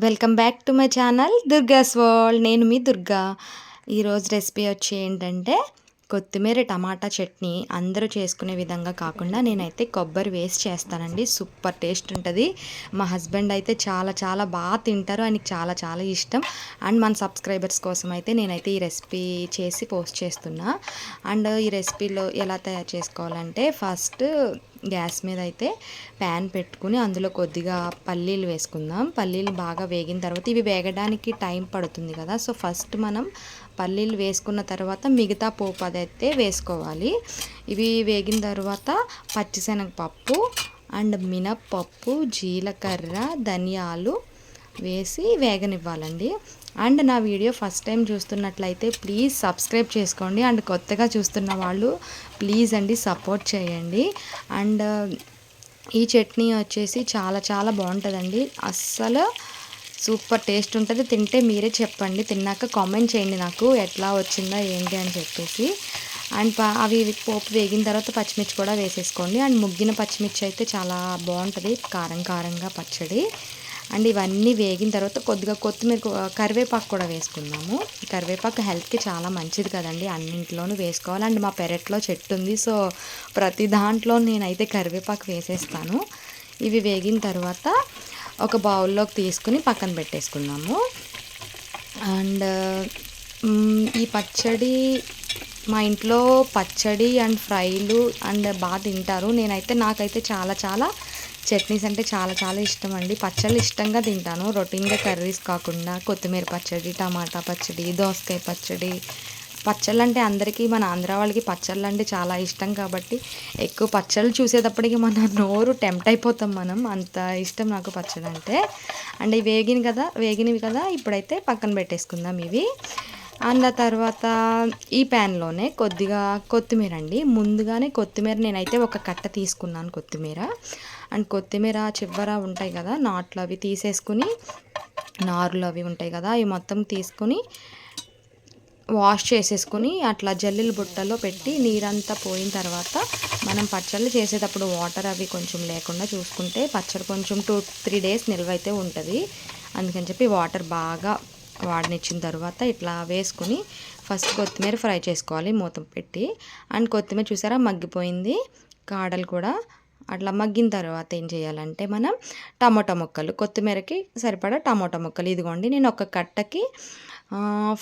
Welcome back to my channel దుర్గాస్ world. నేను మీ దుర్గా. ఈరోజు recipe వచ్చి ఏంటంటే కొత్తిమీర టమాటా చట్నీ. అందరూ చేసుకునే విధంగా కాకుండా నేనైతే కొబ్బరి వేసి చేస్తానండి. సూపర్ టేస్ట్ ఉంటుంది. మా హస్బెండ్ అయితే చాలా చాలా బాగా తింటారు. ఆయనకి చాలా చాలా ఇష్టం. అండ్ మన సబ్స్క్రైబర్స్ కోసం అయితే నేనైతే ఈ రెసిపీ చేసి పోస్ట్ చేస్తున్నా. అండ్ ఈ రెసిపీలో ఎలా తయారు చేసుకోవాలంటే ఫస్ట్ గ్యాస్ మీద అయితే ప్యాన్ పెట్టుకుని అందులో కొద్దిగా పల్లీలు వేసుకుందాం. పల్లీలు బాగా వేగిన తర్వాత ఇవి వేగడానికి టైం పడుతుంది కదా, సో ఫస్ట్ మనం పల్లీలు వేసుకున్న తర్వాత మిగతా పోపు అదైతే వేసుకోవాలి. ఇవి వేగిన తర్వాత పచ్చిశనగపప్పు అండ్ మినప్పప్పు, జీలకర్ర, ధనియాలు వేసి వేగనివ్వాలండి. అండ్ నా వీడియో ఫస్ట్ టైం చూస్తున్నట్లయితే ప్లీజ్ సబ్స్క్రైబ్ చేసుకోండి. అండ్ కొత్తగా చూస్తున్న వాళ్ళు ప్లీజ్ అండి సపోర్ట్ చేయండి. అండ్ ఈ చట్నీ వచ్చేసి చాలా చాలా బాగుంటుందండి. అస్సలు సూపర్ టేస్ట్ ఉంటుంది. తింటే మీరే చెప్పండి, తిన్నాక కామెంట్ చేయండి నాకు ఎట్లా వచ్చిందా ఏంటి అని చెప్పేసి. అండ్ అవి పోపు వేగిన తర్వాత పచ్చిమిర్చి కూడా వేసేసుకోండి. అండ్ ముగ్గిన పచ్చిమిర్చి అయితే చాలా బాగుంటుంది, కారం కారంగా పచ్చడి. అండ్ ఇవన్నీ వేగిన తర్వాత కొద్దిగా కొత్తిమీర, కరివేపాకు కూడా వేసుకుందాము. కరివేపాకు హెల్త్కి చాలా మంచిది కదండి, అన్నింటిలోనూ వేసుకోవాలి. అండ్ మా పెరట్లో చెట్టు ఉంది, సో ప్రతి దాంట్లో నేనైతే కరివేపాకు వేసేస్తాను. ఇవి వేగిన తర్వాత ఒక బౌల్లోకి తీసుకుని పక్కన పెట్టేసుకుందాము. అండ్ ఈ పచ్చడి మా ఇంట్లో పచ్చడి అండ్ ఫ్రైలు అండ్ బాగా తింటారు. నాకైతే చాలా చాలా చట్నీస్ అంటే చాలా చాలా ఇష్టం అండి. పచ్చళ్ళు ఇష్టంగా తింటాను, రొటీన్గా కర్రీస్ కాకుండా. కొత్తిమీర పచ్చడి, టమాటా పచ్చడి, దోసకాయ పచ్చడి. పచ్చళ్ళు అంటే అందరికీ, మన ఆంధ్ర వాళ్ళకి పచ్చళ్ళు అంటే చాలా ఇష్టం కాబట్టి ఎక్కువ పచ్చళ్ళు చూసేటప్పటికి మన నోరు టెంప్ట్ అయిపోతాం మనం, అంత ఇష్టం నాకు పచ్చడి అంటే. అండ్ ఇవి వేగినవి కదా, ఇప్పుడైతే పక్కన పెట్టేసుకుందాం ఇవి. అండ్ ఆ తర్వాత ఈ ప్యాన్లోనే కొద్దిగా కొత్తిమీర అండి. ముందుగానే కొత్తిమీర నేనైతే ఒక కట్ట తీసుకున్నాను కొత్తిమీర. అండ్ కొత్తిమీర చివర ఉంటాయి కదా నాట్లు, అవి తీసేసుకుని, నారులు అవి ఉంటాయి కదా, అవి మొత్తం తీసుకుని వాష్ చేసేసుకుని అట్లా జల్లీల బుట్టలో పెట్టి నీరంతా పోయిన తర్వాత మనం పచ్చళ్ళు చేసేటప్పుడు వాటర్ అవి కొంచెం లేకుండా చూసుకుంటే పచ్చడి కొంచెం 2-3 డేస్ నిల్వ అయితే ఉంటుంది. అందుకని చెప్పి వాటర్ బాగా వాడనిచ్చిన తర్వాత ఇట్లా వేసుకుని ఫస్ట్ కొత్తిమీర ఫ్రై చేసుకోవాలి మూత పెట్టి. అండ్ కొత్తిమీర చూసారా మగ్గిపోయింది, కాడలు కూడా. అట్లా మగ్గిన తర్వాత ఏం చేయాలంటే మనం టమోటా ముక్కలు, కొత్తిమీరకి సరిపడా టమోటా ముక్కలు, ఇదిగోండి నేను ఒక కట్టకి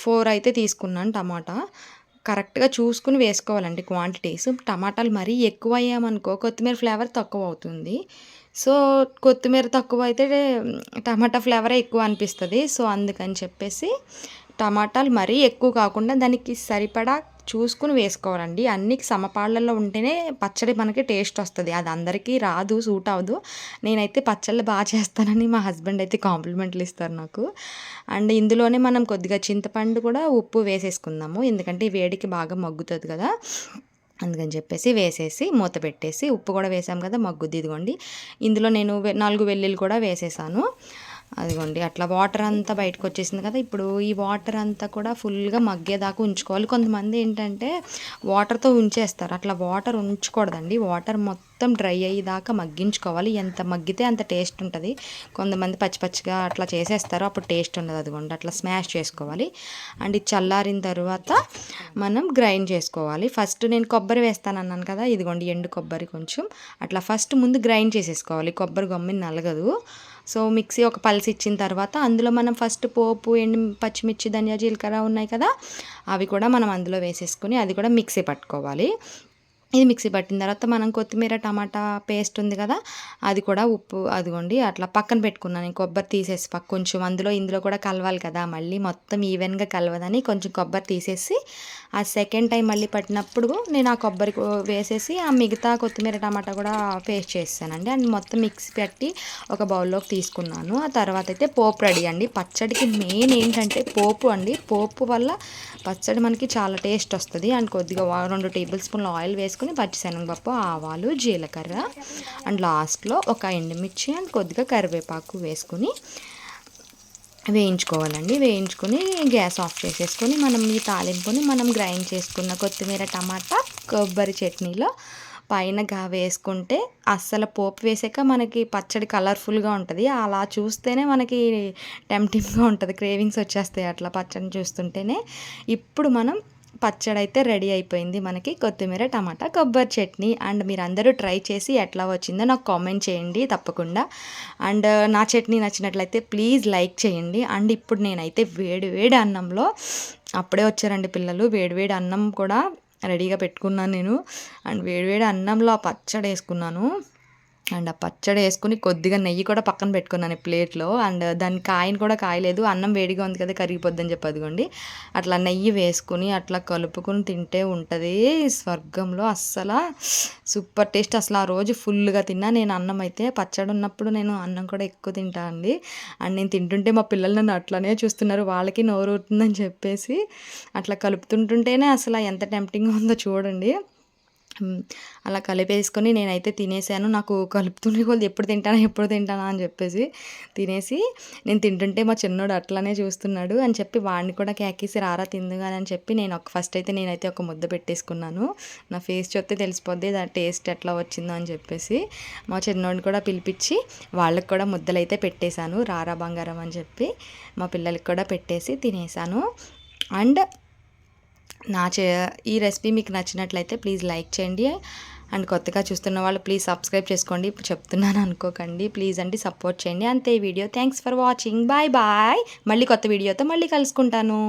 4 అయితే తీసుకున్నాను టమాటా. కరెక్ట్గా చూసుకుని వేసుకోవాలండి క్వాంటిటీస్. టమాటాలు మరీ ఎక్కువ అయ్యామనుకో కొత్తిమీర ఫ్లేవర్ తక్కువ అవుతుంది. సో కొత్తిమీర తక్కువ అయితే టమాటా ఫ్లేవరే ఎక్కువ అనిపిస్తుంది. సో అందుకని చెప్పేసి టమాటాలు మరీ ఎక్కువ కాకుండా దానికి సరిపడా చూసుకుని వేసుకోవాలండి. అన్ని సమపాళ్ళల్లో ఉంటేనే పచ్చడి మనకి టేస్ట్ వస్తుంది. అది అందరికీ రాదు, సూట్ అవ్వదు. నేనైతే పచ్చళ్ళు బాగా చేస్తానని మా హస్బెండ్ అయితే కాంప్లిమెంట్లు ఇస్తారు నాకు. అండ్ ఇందులోనే మనం కొద్దిగా చింతపండు కూడా ఉప్పు వేసేసుకుందాము, ఎందుకంటే వేడికి బాగా మగ్గుతుంది కదా, అందుకని చెప్పేసి వేసేసి మూత పెట్టేసి ఉప్పు కూడా వేసాం కదా మగ్గుద్ది. ఇదిగోండి ఇందులో నేను 4 వెల్లుల్లి కూడా వేసేసాను. అదిగోండి అట్లా వాటర్ అంతా బయటకు వచ్చేసింది కదా. ఇప్పుడు ఈ వాటర్ అంతా కూడా ఫుల్గా మగ్గేదాకా ఉంచుకోవాలి. కొంతమంది ఏంటంటే వాటర్తో ఉంచేస్తారు, అట్లా వాటర్ ఉంచకూడదండి. వాటర్ మొత్తం డ్రై అయ్యేదాకా మగ్గించుకోవాలి. ఎంత మగ్గితే అంత టేస్ట్ ఉంటుంది. కొంతమంది పచ్చి పచ్చిగా అట్లా చేసేస్తారు, అప్పుడు టేస్ట్ ఉండదు. అదిగోండి అట్లా స్మాష్ చేసుకోవాలి. అండ్ ఇది చల్లారిన తర్వాత మనం గ్రైండ్ చేసుకోవాలి. ఫస్ట్ నేను కొబ్బరి వేస్తానన్నాను కదా, ఇదిగోండి ఎండు కొబ్బరి కొంచెం అట్లా ఫస్ట్ ముందు గ్రైండ్ చేసేసుకోవాలి. కొబ్బరి గమ్మిని నలగదు. సో మిక్సీ ఒక పల్స్ ఇచ్చిన తర్వాత అందులో మనం ఫస్ట్ పోపు, పచ్చిమిర్చి, ధనియా, జీలకర్ర ఉన్నాయి కదా, అవి కూడా మనం అందులో వేసేసుకుని అది కూడా మిక్సీ పట్టుకోవాలి. ఇది మిక్సీ పట్టిన తర్వాత మనం కొత్తిమీర టమాటా పేస్ట్ ఉంది కదా, అది కూడా ఉప్పు అదిగోండి అట్లా పక్కన పెట్టుకున్నాను. కొబ్బరి తీసేసి కొంచెం ఇందులో కూడా కలవాలి కదా, మళ్ళీ మొత్తం ఈవెన్గా కలవదని కొంచెం కొబ్బరి తీసేసి ఆ సెకండ్ టైం మళ్ళీ పట్టినప్పుడు నేను ఆ కొబ్బరి వేసేసి ఆ మిగతా కొత్తిమీర టమాటా కూడా పేస్ట్ చేసానండి. అండ్ మొత్తం మిక్సీ పెట్టి ఒక బౌల్లోకి తీసుకున్నాను. ఆ తర్వాత అయితే పోపు రెడీ అండి. పచ్చడికి మెయిన్ ఏంటంటే పోపు అండి. పోపు వల్ల పచ్చడి మనకి చాలా టేస్ట్ వస్తుంది. అండ్ కొద్దిగా 2 టేబుల్ స్పూన్ల ఆయిల్ వేసుకుని పచ్చిశనగపప్పు, ఆవాలు, జీలకర్ర అండ్ లాస్ట్లో ఒక ఎండుమిర్చి అండ్ కొద్దిగా కరివేపాకు వేసుకుని వేయించుకోవాలండి. వేయించుకొని గ్యాస్ ఆఫ్ చేసేసుకొని మనం ఈ తాలింపుని మనం గ్రైండ్ చేసుకున్న కొత్తిమీర టమాటా కొబ్బరి చట్నీలో పైన వేసుకుంటే అస్సలు పోపు వేసాక మనకి పచ్చడి కలర్ఫుల్గా ఉంటుంది. అలా చూస్తేనే మనకి టెంప్టింగ్గా ఉంటుంది, క్రేవింగ్స్ వచ్చేస్తాయి అట్లా పచ్చడిని చూస్తుంటేనే. ఇప్పుడు మనం పచ్చడి అయితే రెడీ అయిపోయింది మనకి, కొత్తిమీర టమాటా కొబ్బరి చట్నీ. అండ్ మీరందరూ ట్రై చేసి ఎట్లా వచ్చిందో నాకు కామెంట్ చేయండి తప్పకుండా. అండ్ నా చట్నీ నచ్చినట్లయితే ప్లీజ్ లైక్ చేయండి. అండ్ ఇప్పుడు నేనైతే వేడి వేడి అన్నంలో, అప్పుడే వచ్చారండి పిల్లలు, వేడి వేడి అన్నం కూడా రెడీగా పెట్టుకున్నాను నేను. అండ్ వేడి వేడి అన్నంలో ఆ పచ్చడి వేసుకున్నాను. అండ్ ఆ పచ్చడి వేసుకుని కొద్దిగా నెయ్యి కూడా పక్కన పెట్టుకున్నాను ప్లేట్లో. అండ్ దాని కాయను కూడా కాయలేదు, అన్నం వేడిగా ఉంది కదా కరిగిపోద్దని చెప్పి అదిగోండి అట్లా నెయ్యి వేసుకుని అట్లా కలుపుకుని తింటే ఉంటుంది స్వర్గంలో. అస్సలు సూపర్ టేస్ట్. అసలు ఆ రోజు ఫుల్గా తిన్నా నేను అన్నం అయితే. పచ్చడి ఉన్నప్పుడు నేను అన్నం కూడా ఎక్కువ తింటా అండి. అండ్ నేను తింటుంటే మా పిల్లలు నన్ను అట్లానే చూస్తున్నారు, వాళ్ళకి నోరు ఊరుతుందని చెప్పేసి అట్లా కలుపుతుంటుంటేనే అసలు ఎంత టెంప్టింగ్గా ఉందో చూడండి. అలా కలిపేసుకొని నేనైతే తినేసాను. నాకు కలుపుతుండే కొద్ది ఎప్పుడు తింటానా అని చెప్పేసి తినేసి, నేను తింటుంటే మా చిన్నోడు అట్లానే చూస్తున్నాడు అని చెప్పి వాడిని కూడా కేకేసి రారా తిందుగాని అని చెప్పి ఫస్ట్ అయితే నేనైతే ఒక ముద్ద పెట్టేసుకున్నాను. నా ఫేస్ చూస్తే తెలిసిపోద్ది దాని టేస్ట్ ఎట్లా వచ్చిందో అని చెప్పేసి మా చిన్నోడిని కూడా పిలిపించి వాళ్ళకి కూడా ముద్దలైతే పెట్టేశాను, రారా బంగారం అని చెప్పి మా పిల్లలకి కూడా పెట్టేసి తినేసాను. అండ్ ఈ రెసిపీ మీకు నచ్చినట్లయితే ప్లీజ్ లైక్ చేయండి. అండ్ కొత్తగా చూస్తున్న వాళ్ళు ప్లీజ్ సబ్స్క్రైబ్ చేసుకోండి, ఇప్పుడు చెప్తున్నాను అనుకోకండి, ప్లీజ్ అండి సపోర్ట్ చేయండి. అంతే ఈ video. Thanks for watching. Bye bye. మళ్ళీ కొత్త వీడియోతో మళ్ళీ కలుసుకుంటాను.